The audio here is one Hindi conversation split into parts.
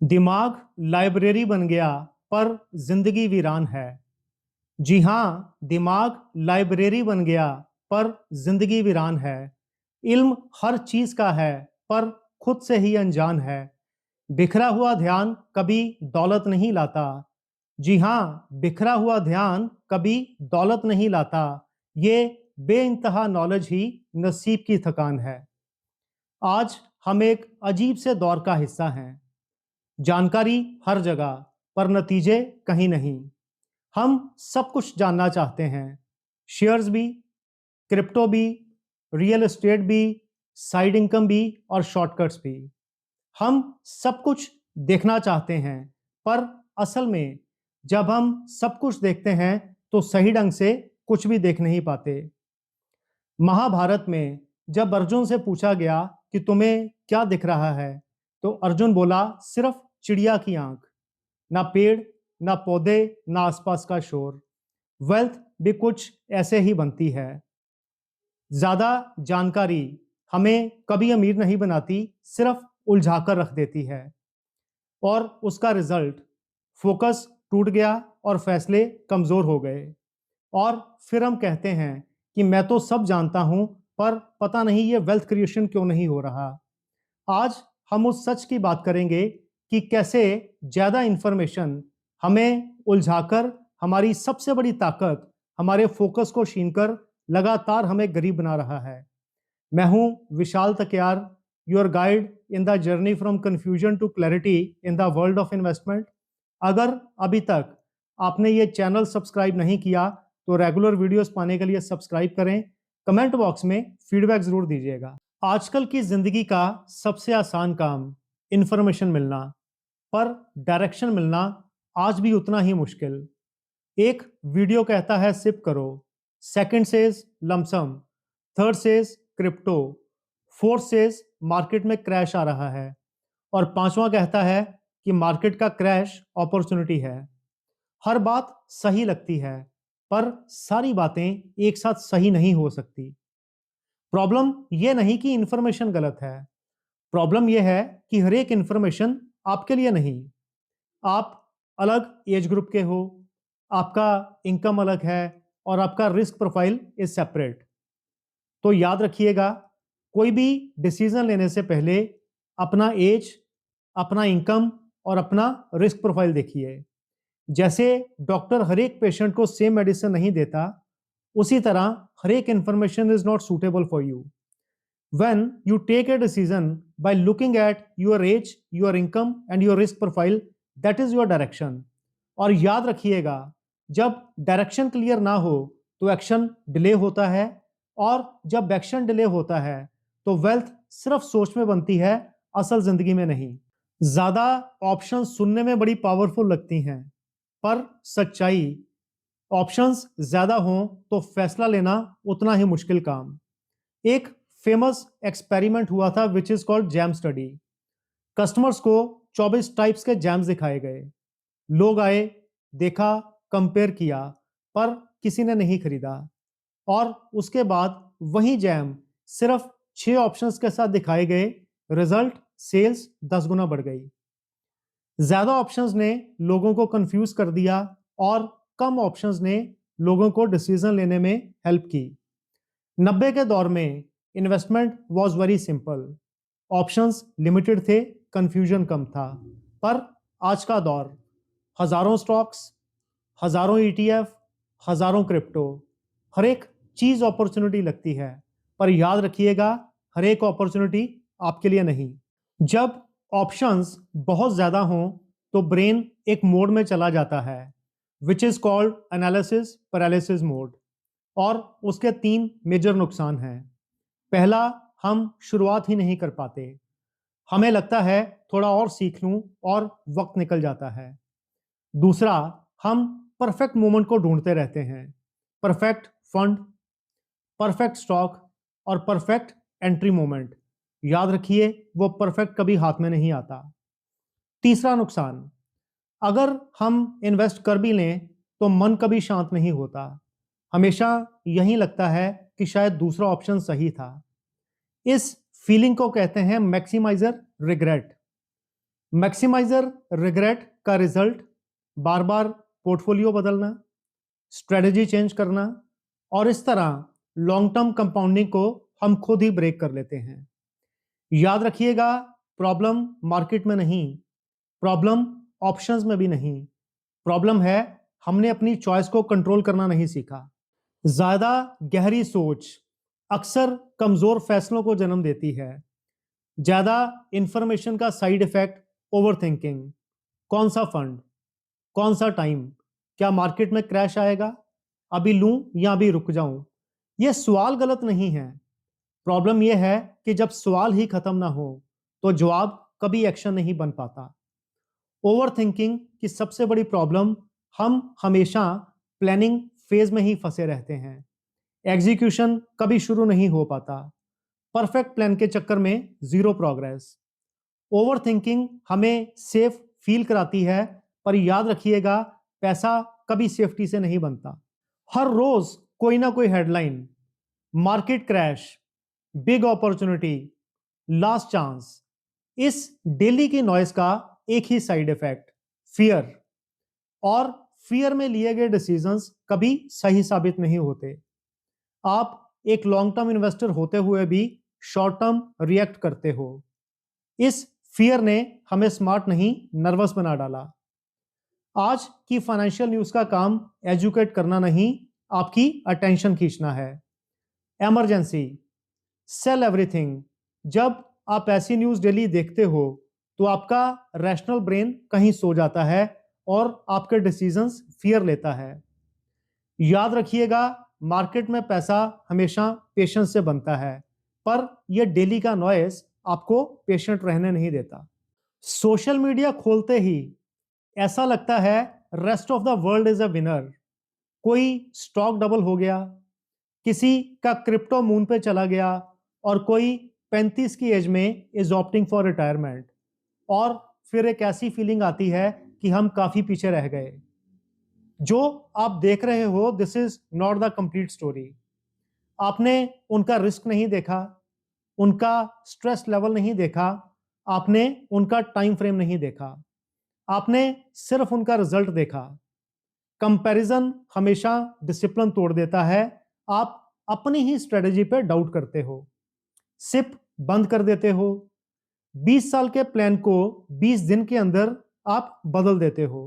दिमाग लाइब्रेरी बन गया पर जिंदगी वीरान है। जी हाँ, दिमाग लाइब्रेरी बन गया पर जिंदगी वीरान है। इल्म हर चीज का है पर खुद से ही अनजान है। बिखरा हुआ ध्यान कभी दौलत नहीं लाता। जी हाँ, बिखरा हुआ ध्यान कभी दौलत नहीं लाता। ये बेइंतहा नॉलेज ही नसीब की थकान है। आज हम एक अजीब से दौर का हिस्सा हैं। जानकारी हर जगह पर नतीजे कहीं नहीं। हम सब कुछ जानना चाहते हैं। शेयर्स भी, क्रिप्टो भी, रियल एस्टेट भी, साइड इनकम भी और शॉर्टकट्स भी। हम सब कुछ देखना चाहते हैं, पर असल में जब हम सब कुछ देखते हैं तो सही ढंग से कुछ भी देख नहीं पाते। महाभारत में जब अर्जुन से पूछा गया कि तुम्हें क्या दिख रहा है, तो अर्जुन बोला सिर्फ चिड़िया की आंख। ना पेड़, ना पौधे, ना आसपास का शोर। वेल्थ भी कुछ ऐसे ही बनती है। ज्यादा जानकारी हमें कभी अमीर नहीं बनाती, सिर्फ उलझाकर रख देती है। और उसका रिजल्ट, फोकस टूट गया और फैसले कमजोर हो गए। और फिर हम कहते हैं कि मैं तो सब जानता हूं, पर पता नहीं ये वेल्थ क्रिएशन क्यों नहीं हो रहा। आज हम उस सच की बात करेंगे कि कैसे ज्यादा इंफॉर्मेशन हमें उलझाकर हमारी सबसे बड़ी ताकत, हमारे फोकस को छीनकर लगातार हमें गरीब बना रहा है। मैं हूं Vishal Takiyar, your guide in the journey from confusion to clarity in the world of investment. अगर अभी तक आपने ये चैनल सब्सक्राइब नहीं किया तो रेगुलर वीडियोस पाने के लिए सब्सक्राइब करें। कमेंट बॉक्स में फीडबैक जरूर दीजिएगा। आजकल की जिंदगी का सबसे आसान काम इंफॉर्मेशन मिलना, पर डायरेक्शन मिलना आज भी उतना ही मुश्किल। एक वीडियो कहता है सिप करो, second says lump sum, third says crypto, fourth says market में क्रैश आ रहा है, और पांचवा कहता है कि मार्केट का क्रैश अपॉर्चुनिटी है। हर बात सही लगती है, पर सारी बातें एक साथ सही नहीं हो सकती। प्रॉब्लम यह नहीं कि इंफॉर्मेशन गलत है, प्रॉब्लम यह है कि हर एक इंफॉर्मेशन आपके लिए नहीं। आप अलग एज ग्रुप के हो, आपका इनकम अलग है, और आपका रिस्क प्रोफाइल इज सेपरेट। तो याद रखिएगा, कोई भी डिसीजन लेने से पहले अपना एज, अपना इनकम और अपना रिस्क प्रोफाइल देखिए। जैसे डॉक्टर हर एक पेशेंट को सेम मेडिसिन नहीं देता, उसी तरह हर एक information is not suitable for you. When you take a decision by looking at your age, your income and your risk profile, that is your direction. और याद रखिएगा, जब डायरेक्शन क्लियर ना हो तो एक्शन डिले होता है, और जब एक्शन डिले होता है तो वेल्थ सिर्फ सोच में बनती है, असल जिंदगी में नहीं। ज्यादा ऑप्शन सुनने में बड़ी पावरफुल लगती हैं, पर सच्चाई, ऑप्शंस ज्यादा हों तो फैसला लेना उतना ही मुश्किल काम। एक फेमस एक्सपेरिमेंट हुआ था which is called jam study. Customers को 24 टाइप्स के जैम्स दिखाए गए। लोग आए, देखा, कंपेयर किया, पर किसी ने नहीं खरीदा। और उसके बाद वही जैम सिर्फ 6 ऑप्शंस के साथ दिखाए गए। रिजल्ट, सेल्स 10 गुना बढ़ गई। ज्यादा ऑप्शंस ने लोगों को कंफ्यूज कर दिया, और कम ऑप्शंस ने लोगों को डिसीजन लेने में हेल्प की। 90 के दौर में investment was very simple. Options limited थे, कंफ्यूजन कम था। पर आज का दौर, हजारों स्टॉक्स, हजारों ईटीएफ, हजारों क्रिप्टो, हर एक चीज अपॉर्चुनिटी लगती है, पर याद रखिएगा, हर एक अपॉर्चुनिटी आपके लिए नहीं। जब ऑप्शंस बहुत ज्यादा हों तो ब्रेन एक मोड में चला जाता है which is called analysis paralysis mode. और उसके 3 मेजर नुकसान हैं। पहला, हम शुरुआत ही नहीं कर पाते। हमें लगता है थोड़ा और सीख लूं, और वक्त निकल जाता है। दूसरा, हम परफेक्ट मोमेंट को ढूंढते रहते हैं। परफेक्ट फंड, परफेक्ट स्टॉक और परफेक्ट एंट्री मोमेंट। याद रखिए, वो परफेक्ट कभी हाथ में नहीं आता। तीसरा नुकसान, अगर हम इन्वेस्ट कर भी लें तो मन कभी शांत नहीं होता। हमेशा यही लगता है कि शायद दूसरा ऑप्शन सही था। इस फीलिंग को कहते हैं मैक्सिमाइजर रिग्रेट। मैक्सिमाइजर रिग्रेट का रिजल्ट बार बार पोर्टफोलियो बदलना, स्ट्रेटजी चेंज करना, और इस तरह लॉन्ग टर्म कंपाउंडिंग को हम खुद ही ब्रेक कर लेते हैं। याद रखिएगा, प्रॉब्लम मार्केट में नहीं, प्रॉब्लम ऑप्शंस में भी नहीं, प्रॉब्लम है हमने अपनी चॉइस को कंट्रोल करना नहीं सीखा। ज्यादा गहरी सोच अक्सर कमजोर फैसलों को जन्म देती है। ज्यादा इंफॉर्मेशन का साइड इफेक्ट ओवरथिंकिंग। कौन सा फंड, कौन सा टाइम, क्या मार्केट में क्रैश आएगा, अभी लूं या अभी रुक जाऊं? यह सवाल गलत नहीं है। प्रॉब्लम यह है कि जब सवाल ही खत्म ना हो तो जवाब कभी एक्शन नहीं बन पाता। ओवरथिंकिंग की सबसे बड़ी प्रॉब्लम, हम हमेशा प्लानिंग फेज में ही फंसे रहते हैं। एग्जीक्यूशन कभी शुरू नहीं हो पाता। परफेक्ट प्लान के चक्कर में जीरो प्रोग्रेस। ओवरथिंकिंग हमें सेफ फील कराती है, पर याद रखिएगा, पैसा कभी सेफ्टी से नहीं बनता। हर रोज कोई ना कोई headline, market crash, big opportunity, last chance, इस डेली की नॉइस का एक ही साइड इफेक्ट, फियर। और फियर में लिए गए डिसीजंस कभी सही साबित नहीं होते। आप एक लॉन्ग टर्म इन्वेस्टर होते हुए भी शॉर्ट टर्म रिएक्ट करते हो। इस फियर ने हमें स्मार्ट नहीं, नर्वस बना डाला। आज की फाइनेंशियल न्यूज का काम एजुकेट करना नहीं, आपकी अटेंशन खींचना है। Emergency, sale everything. जब आप ऐसी न्यूज डेली देखते हो तो आपका रैशनल ब्रेन कहीं सो जाता है और आपके डिसीजंस फियर लेता है। याद रखिएगा, मार्केट में पैसा हमेशा पेशेंस से बनता है, पर यह डेली का नॉइस आपको पेशेंट रहने नहीं देता। सोशल मीडिया खोलते ही ऐसा लगता है rest of the world is a winner. कोई स्टॉक डबल हो गया, किसी का क्रिप्टो मून पे चला गया, और कोई 35 की एज में इज ऑप्टिंग फॉर रिटायरमेंट। और फिर एक ऐसी फीलिंग आती है कि हम काफी पीछे रह गए। जो आप देख रहे हो, this is not the complete story. आपने उनका रिस्क नहीं देखा, उनका स्ट्रेस लेवल नहीं देखा, आपने उनका टाइम फ्रेम नहीं देखा, आपने सिर्फ उनका रिजल्ट देखा। कंपैरिजन हमेशा डिसिप्लिन तोड़ देता है। आप अपनी ही स्ट्रेटजी पे डाउट करते हो, सिप बंद कर देते हो, 20 साल के प्लान को 20 दिन के अंदर आप बदल देते हो।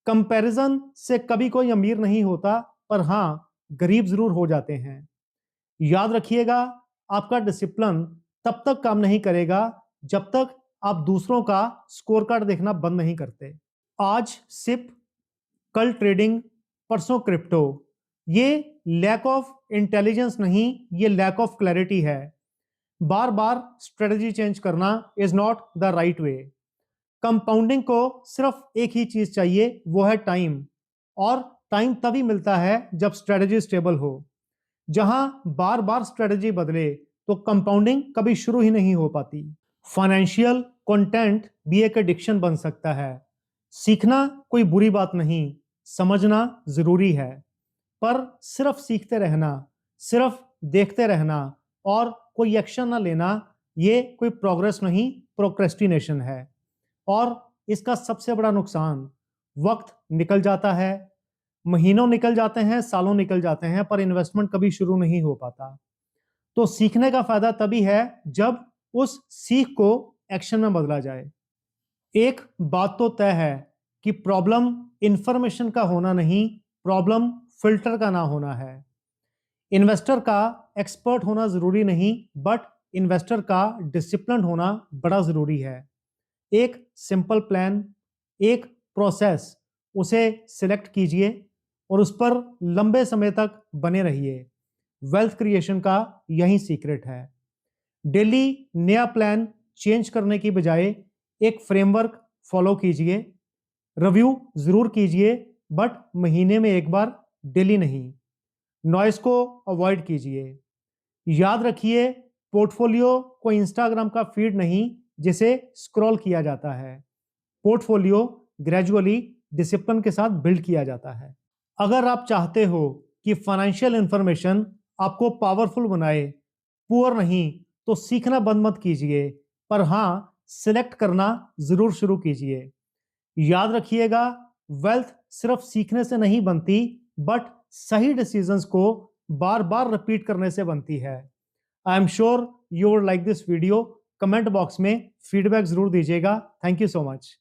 कंपैरिजन से कभी कोई अमीर नहीं होता, पर हां, गरीब जरूर हो जाते हैं। याद रखिएगा, आपका डिसिप्लिन तब तक काम नहीं करेगा जब तक आप दूसरों का स्कोर कार्ड देखना बंद नहीं करते। आज सिप, कल ट्रेडिंग, परसों क्रिप्टो। ये लैक ऑफ इंटेलिजेंस नहीं, ये लैक ऑफ क्लैरिटी है। बार बार स्ट्रेटजी चेंज करना is not the right way. Compounding को सिर्फ एक ही चीज चाहिए, वो है टाइम। और टाइम तभी मिलता है जब स्ट्रेटजी स्टेबल हो। जहां बार बार स्ट्रेटजी बदले तो कंपाउंडिंग कभी शुरू ही नहीं हो पाती। फाइनेंशियल कंटेंट भी एक एडिक्शन बन सकता है। सीखना कोई बुरी बात नहीं, समझना जरूरी है, पर सिर्फ सीखते रहना, सिर्फ देखते रहना और कोई एक्शन ना लेना, ये कोई प्रोग्रेस नहीं, प्रोक्रेस्टिनेशन है। और इसका सबसे बड़ा नुकसान, वक्त निकल जाता है, महीनों निकल जाते हैं, सालों निकल जाते हैं, पर इन्वेस्टमेंट कभी शुरू नहीं हो पाता। तो सीखने का फायदा तभी है जब उस सीख को एक्शन में बदला जाए। एक बात तो तय है कि प्रॉब्लम इंफॉर्मेशन का होना नहीं, प्रॉब्लम फिल्टर का ना होना है। इन्वेस्टर का एक्सपर्ट होना जरूरी नहीं, बट इन्वेस्टर का डिसिप्लिन होना बड़ा जरूरी है। एक सिंपल प्लान, एक प्रोसेस, उसे सिलेक्ट कीजिए और उस पर लंबे समय तक बने रहिए। वेल्थ क्रिएशन का यही सीक्रेट है। डेली नया प्लान चेंज करने की बजाय एक फ्रेमवर्क फॉलो कीजिए। रिव्यू जरूर कीजिए, बट महीने में एक बार, डेली नहीं। नॉइस को अवॉइड कीजिए। याद रखिए, पोर्टफोलियो कोई इंस्टाग्राम का फीड नहीं जिसे स्क्रॉल किया जाता है। पोर्टफोलियो ग्रेजुअली डिसिप्लिन के साथ बिल्ड किया जाता है। अगर आप चाहते हो कि फाइनेंशियल इंफॉर्मेशन आपको पावरफुल बनाए, पुअर नहीं, तो सीखना बंद मत कीजिए, पर हाँ, सिलेक्ट करना जरूर शुरू कीजिए। याद रखिएगा, वेल्थ सिर्फ सीखने से नहीं बनती, बट सही डिसीजंस को बार बार रिपीट करने से बनती है। I am sure you would like this video. Comment box में फीडबैक जरूर दीजिएगा। Thank you so much.